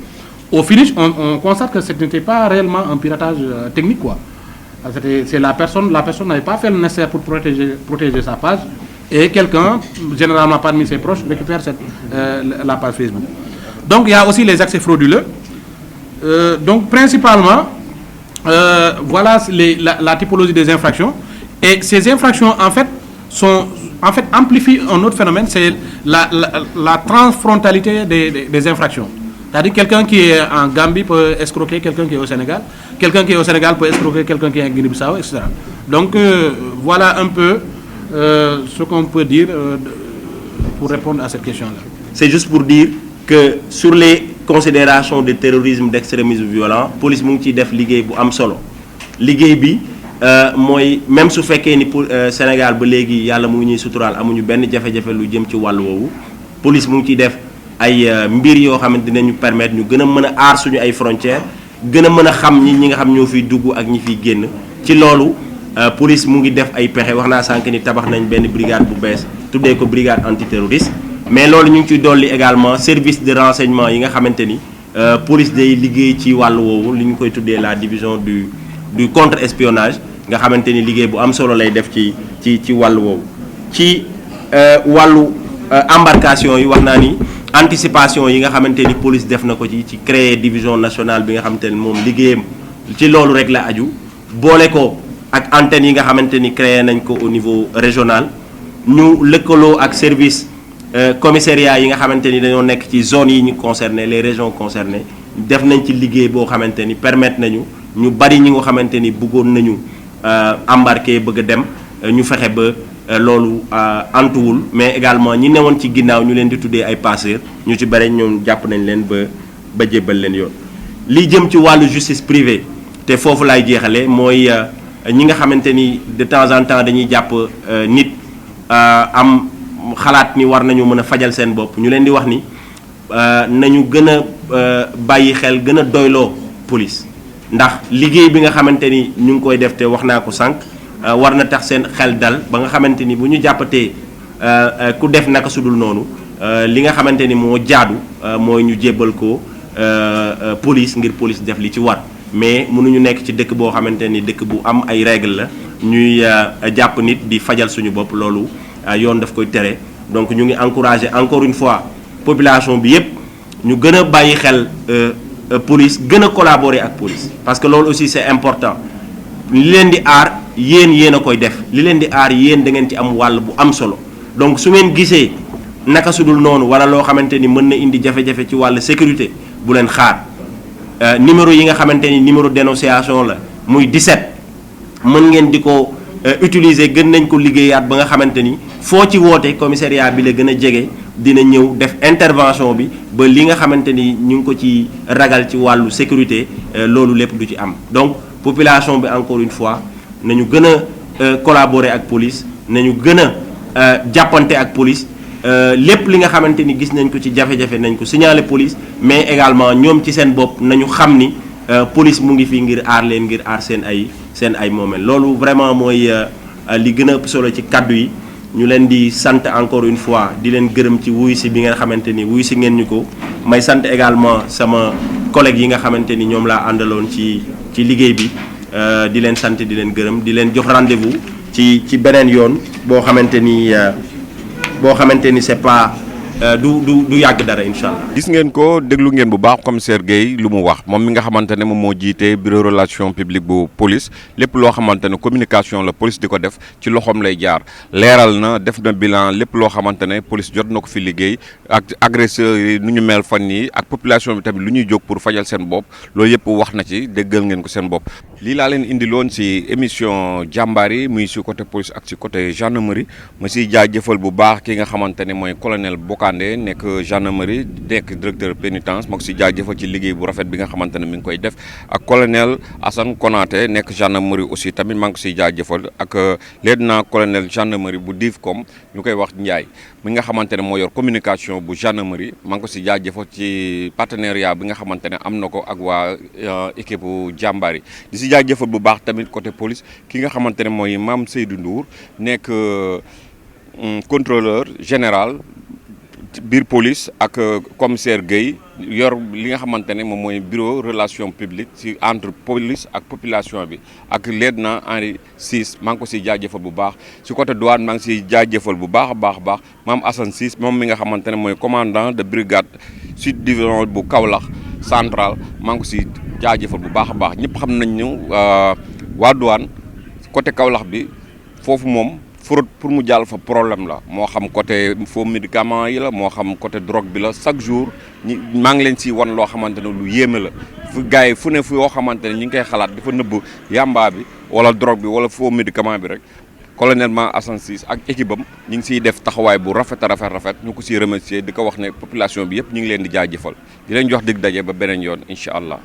Au finish, on constate que ce n'était pas réellement un piratage technique, quoi. C'est la personne n'avait pas fait le nécessaire pour protéger sa page et quelqu'un, généralement parmi ses proches, récupère la page Facebook. Donc il y a aussi les accès frauduleux. Donc principalement, voilà la typologie des infractions. Et ces infractions, en fait, amplifient un autre phénomène, c'est la transfrontalité des infractions. C'est-à-dire quelqu'un qui est en Gambie peut escroquer quelqu'un qui est au Sénégal, quelqu'un qui est au Sénégal peut escroquer quelqu'un qui est en Guinée-Bissau, etc. Donc voilà un peu ce qu'on peut dire pour répondre à cette question-là. C'est juste pour dire que sur les considérations de terrorisme, d'extrémisme violent, police mu ngi ciy def liggéey bu am solo liggéey bi mooy même su fekkee ni pour Sénégal ba léegi yàlla mu ngi ñuy suturaal amuñu benn jafe-jafe lu jëm ci wàll woowu police mu ngi ciy def ay mbir yoo xamante dinañu permettre ñu gën a mën a aar suñu ay frontières gën a mën a xam ñi nga xam ñoo fiy dugg ak ñi fiy génn ci loolu police mu ngi def ay pexe wax naa sànq ni tabax nañ benn brigade bu bees tuddee ko brigade antiterroriste mais loolu ñu ngi ciy dolli également service de renseignement yi nga xamante ni police day liggéey ci wàll woowu li ñu koy tuddee la division du contre-espionnage nga xamante ni liggéey bu am solo lay def ci wàll woowu ci wàllu embarcation yi wax naa ni anticipation yi nga xamante ni police def na ko ci créer division nationale bi nga xamante ni moom liggéeyam ci loolu rek la aju boole ko ak antenne yi nga xamante ni créé nañ ko au niveau régional ñu lëkkaloo ak service commissariat yi nga xamante ni dañoo nekk ci zones yi ñu concerné les régions concernées def nañ ci liggéey boo xamante ni permettre nañu ñu bari ñi nga xamante ni bëggoon nañu embarquer bëgg a dem ñu fexe ba loolu antuwul mais également ñi newoon ci ginnaaw ñu leen di tuddee ay passeurs ñu ci bari ñoom jàpp nañ leen ba jébbal leen yoon. li jëm ci wàllu justice privée te foofu laay jeexale mooy ñi nga xamante ni de temps en temps dañuy jàpp nit am xalaat ni war nañu mën a fajal seen bopp ñu leen di wax ni nañu gën a bàyyi xel gën a doyloo police ndax liggéey bi nga xamante ni ñu ngi koy def te wax naa ko sànq war na tax seen xel dal ba nga xamante ni bu ñu jàppatee ku def naka sudul noonu li nga xamante ni moo jaadu mooy ñu jébbal ko police ngir police def li ci war mais mënuñu nekk ci dëkk boo xamante ni dëkk bu am ay règle la ñuy jàpp nit di fajal suñu bopp loolu yoon daf koy tere donc ñu ngi encourager encore une fois population bi yépp ñu gën a bàyyi xel police gën a collaborer ak police parce que loolu aussi c'est important li leen di aar yéen a koy def li leen di aar yéen da ngeen ci am wàll bu am solo donc su ngeen gisee naka sudul noonu wala loo xamante ni mën na indi jafe-jafe ci wàllu sécurité bu leen xaar numéro yi nga xamante ni numéro dénonciation la muy 17 mën ngeen di ko utiliser gën nañ ko liggéeyaat ba nga xamante ni foo ci woote commissariat bi la gën a jege dina ñëw def intervention bi ba li nga xamante ni ñu ngi ko ci ragal ci wàllu sécurité loolu lépp du ci am. Donc population bi encore une fois nañu gën a collaborer ak police nañu gën a jàppante ak police lépp li nga xamante ni gis nañ ko ci jafe-jafe nañ ko signaler police, mais également ñoom ci seen bopp nañu xam ni police mu ngi fi ngir aar leen ngir aar seen ay moomeel. Loolu vraiment mooy li gën a ëpp solo ci kaddu yi. ñu leen di sant encore une fois di leen gërëm ci wuyu si bi nga xamante ni wuyu si ngeen ñu ko may sant également sama collègue yi nga xamante ni ñoom laa àndaloon ci liggéey bi di leen sant di leen gërëm di leen jox rendez-vous ci beneen yoon boo xamante ni c'est pas du yàgg dara incha allah. gis ngeen ko déglu ngeen bu baax commissaire Guèye lu mu wax moom mi nga xamante ne moom moo jiite bureau relation publique bu police lépp loo xamante ne communication la police di ko def ci loxoom lay jaar leeral na def na bilan lépp loo xamante ne police jot na ko fi liggéey ak agresseurs yi nu ñu mel fan yi ak population bi tamit lu ñuy jóg pour fajal seen bopp loolu yëpp wax na ci déggal ngeen ko seen bopp. lii laa leen indiloon ci émission jàmbaar yi muy ci côté police ak ci côté gendarmerie ma siy jaajëfal bu baax ki nga xamante ne mooy colonel Bokandé nekk gendarmerie nekk directeur pénitence ma ko si jaajëfal ci liggéey bu rafet bi nga xamante ne mi ngi koy def ak colonel Assane Konaté nekk gendarmerie aussi tamit maa ngi ko siy jaajëfal ak lieutenant colonel gendarmerie bu DIVCOM ñu koy wax Ndiaye mi nga xamante ne moo yor communication bu gendarmerie maa ngi ko si jaajëfal ci partenariat bi nga xamante ne am na ko ak waa équipe bu jàmbaar yi di si jaajëfal bu baax tamit côté police ki nga xamante ne mooy Mame Seydou Ndour nekk contrôleur général biir police ak commissaire Guèye yor li nga xamante ne moom mooy bureau relation publique ci entre police ak population bi ak lieutenant Henri Ciss maa ngi ko siy jaajëfal bu baax ci côté douane maa ngi siy jaajëfal bu baax a baax Mame Assane Ciss moom mi nga xamante ne mooy commandant de brigade sud division bu Kaolack central maa ngi ko siy jaajëfal bu baax a baax ñëpp xam nañ ñu waa douane côté Kaolack bi foofu moom fraude pour mu jàll fa problème la moo xam côté faux médicament yi la moo xam côté drogue bi la chaque jour maa ngi leen si wan loo xamante ne lu yéeme la fu gars yi fu ne fu yoo xamante ne ñu ngi koy xalaat dafa nëbb yamba bi wala drogue bi wala faux médicament bi rek colonel Assane Ciss ak équipe am ñu ngi siy def taxawaay bu rafet ñu ko siy remercier di ko wax ne population bi yëpp ñu ngi leen di jaajëfal di leen jox dig daje ba beneen yoon incha allah.